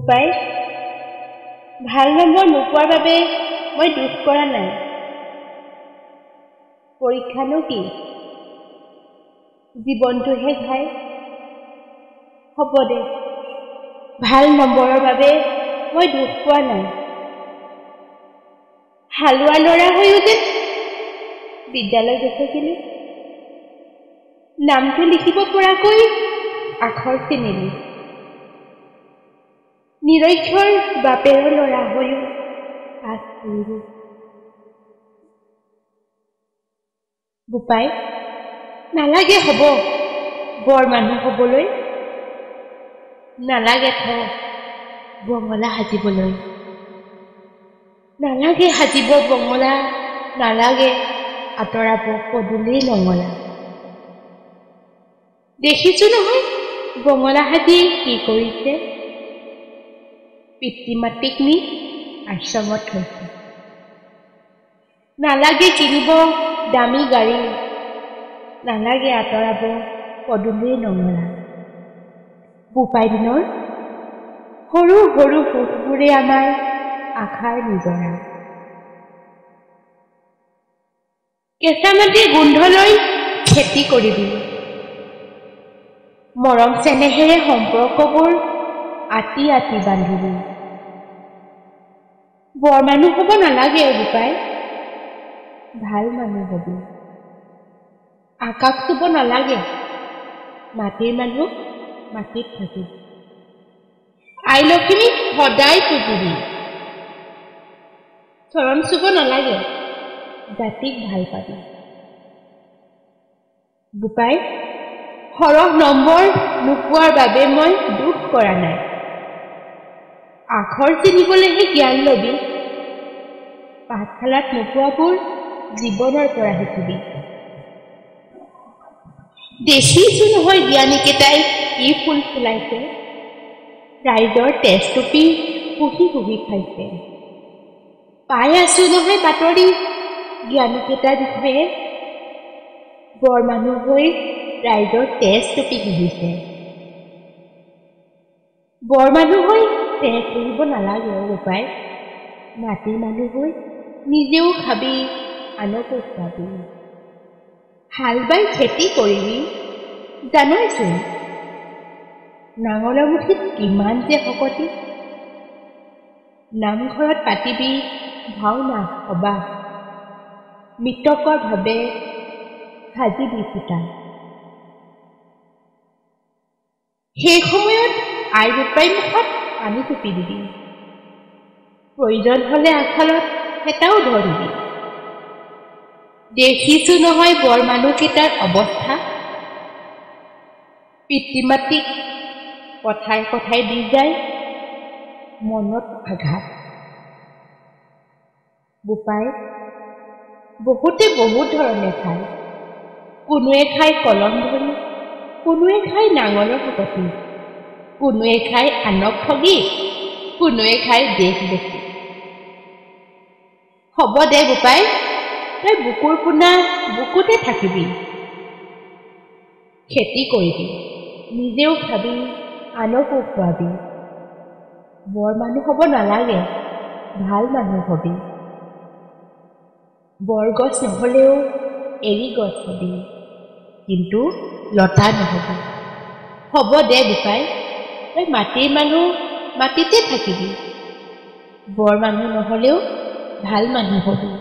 বোপাই ভাল নম্বৰ নোপোৱাৰ বাবে মই দুখ কৰা নাই। পৰীক্ষানো কি জীৱনটোহে ঘাই। হ'ব দে, ভাল নম্বৰৰ বাবে মই দুখ পোৱা নাই। হালোৱা ল'ৰা হৈও যে বিদ্যালয় গছকিলো, নামটো লিখিব পৰাকৈ আখৰ চিনিলো। নিৰক্ষৰ বাপেৰ ল'ৰা হৈও পাছ কৰিলো। বোপাই নালাগে হ'ব বৰ মানুহ হ'বলৈ, নালাগে বঙলা সাজিবলৈ। নালাগে সাজিব বঙলা, নালাগে আঁতৰাব পদূলিৰ নঙলা। দেখিছো নহয় বঙলা সাজি কি কৰিছে, পিতৃ মাতৃক নি আশ্ৰমত থৈছে। নালাগে কিনিব দামী গাড়ী, নালাগে আঁতৰাব পদূলিৰ নঙলা। বোপাই দিনৰ সৰু সৰু সুখবোৰে আমাৰ আশাৰ নিজৰা। কেঁচা মাটিৰ গোন্ধ লৈ খেতি কৰিবি, মৰম চেনেহেৰে সম্পৰ্কবোৰ আতি আতি বান্ধিবি। বৰ মানুহ হ'ব নালাগে বোপাই, ভাল মানুহ হবি। আকাশ চুব নালাগে, মাটিৰ মানুহ মাটিত থাকিবি। আই লক্ষ্মীক সদায় পুজিবি, চৰণ চুব নালাগে, জাতিক ভাল পাবি। বোপাই সৰহ নম্বৰ নোপোৱাৰ বাবে মই দুখ কৰা নাই। আখৰ চিনিবলৈহে জ্ঞান লবি, পাঠশালাত নোপোৱাবোৰ জীৱনৰ পৰা শিকিবি। দেখিছো নহয় জ্ঞানীকেইটাই কি ফুল ফুলাইছে, ৰাইজৰ তেজ টুপি পুহি পুহি খাইছে। পাই আছো নহয় বাতৰি জ্ঞানীকেইটাৰ বিষয়ে, বৰ মানুহ হৈ ৰাইজৰ তেজ টুপি পুহিছে। বৰ মানুহ হৈ তেজ পুহিব নালাগে বোপাই, মাটিৰ মানুহ হৈ নিজেও খাবি আনকো খুৱাবি। হাল বাই খেতি কৰিবি জানইচোন, নাঙলৰ মুঠিত কিমান যে শকতি। নামঘৰত পাতিবি ভাওনা সবাহ, মৃতকৰ ভাৱে সাজিবি চিতা। সেই সময়ত আই বোপাই মুখত পানী টুপি দিবি, প্ৰয়োজন হলে আঁচলত হেতাও ধৰিবি। দেখিছো নহয় বৰ মানুহকেইটাৰ অৱস্থা, পিতৃ মাতৃক কথাই কথাই দি যায় মনত আঘাত। বোপাই বহুতে বহুত ধৰণে খায়, কোনোৱে খায় কলম ধৰি, কোনোৱে খায় নাঙলৰ শকতি, কোনোৱে খায় আনক ঠগি, কোনোৱে খায় দেশ বেছি। হ'ব দে বোপাই, তই বুকুৰ পোনা বুকুতে থাকিবি। খেতি কৰিবি, নিজেও খাবি আনকো খুৱাবি। বৰ মানুহ হ'ব নালাগে, ভাল মানুহ হবি। বৰগছ নহলেও এৰি গছ হবি, কিন্তু লতা নহবি। হ'ব দে বোপাই, তই মাটিৰ মানুহ মাটিতে থাকিবি। বৰ মানুহ নহলেও ভাল মানুহ হবি।